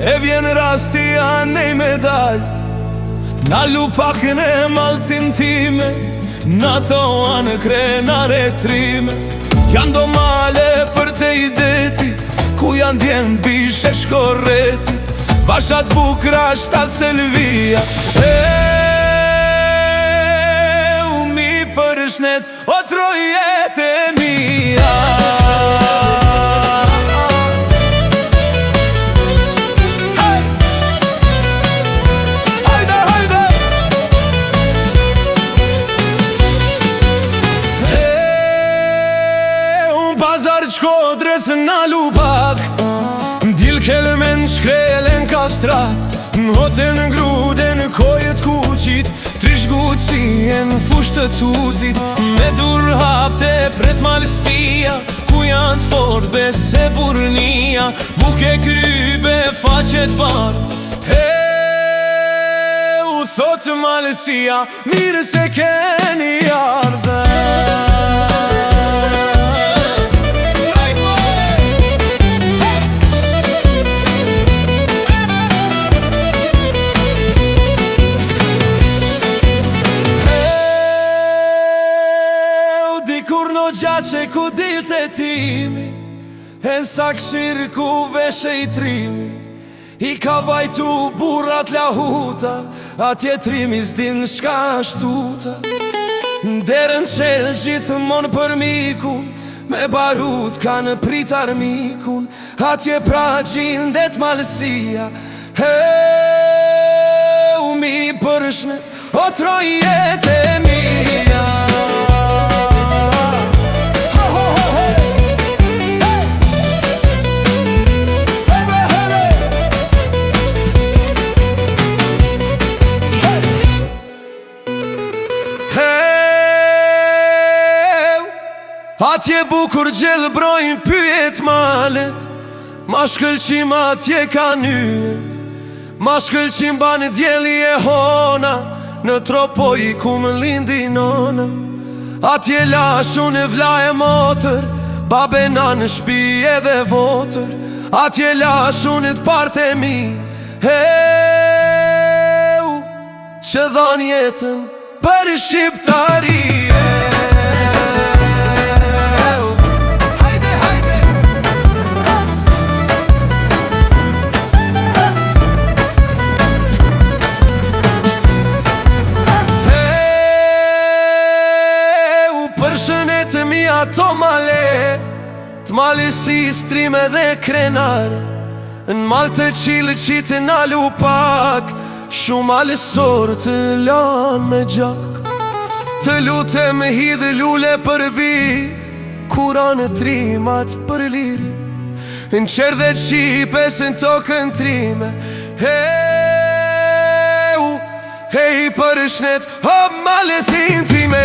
E vjen rasti anej me dal Na lupakën e malsin time Na to anë krenare trime Janë do male për te i detit Ku janë djenë bishe shkorretit Vashat bukra shta Selvia U mi për shnet O trojet e mia Shkodrës në lupak Dil kelmen shkrelen kastrat Në hotën gruden kojet kuqit Trish gucien fusht të tuzit Me dur hapte pret malësia Ku janë të forbe se burnia Buke krybe faqet bar U thot malësia Mirë se keni ardhe Kur në gjace ku dilte timi E sa këshirë ku veshe i trimi I ka vajtu burat lahuta Atje trimi s'din shka ashtuta Derën qelë gjithmon për mikun Me barut ka në prit armikun Atje pra gjindet malësia U mi për shnet O trojet e mia Atje bukur gjellë brojnë pyet malet Ma shkëllqim atje ka nyet Ma shkëllqim banë djeli e hona Në tropoj ku më lindi nona Atje lashun e vla e motër Babe nanë shpi edhe votër Atje lashun e t'part e mi Që dhan jetën për shqiptarije Ato male, t'male si strime dhe krenare Në malë të qilë qitë në lupak Shumë alësor të lanë me gjak Të lutem hidhë lule për bi Kura në trimat për liri Në qërë dhe qipes në tokën trime Hej për shnet, o male si në time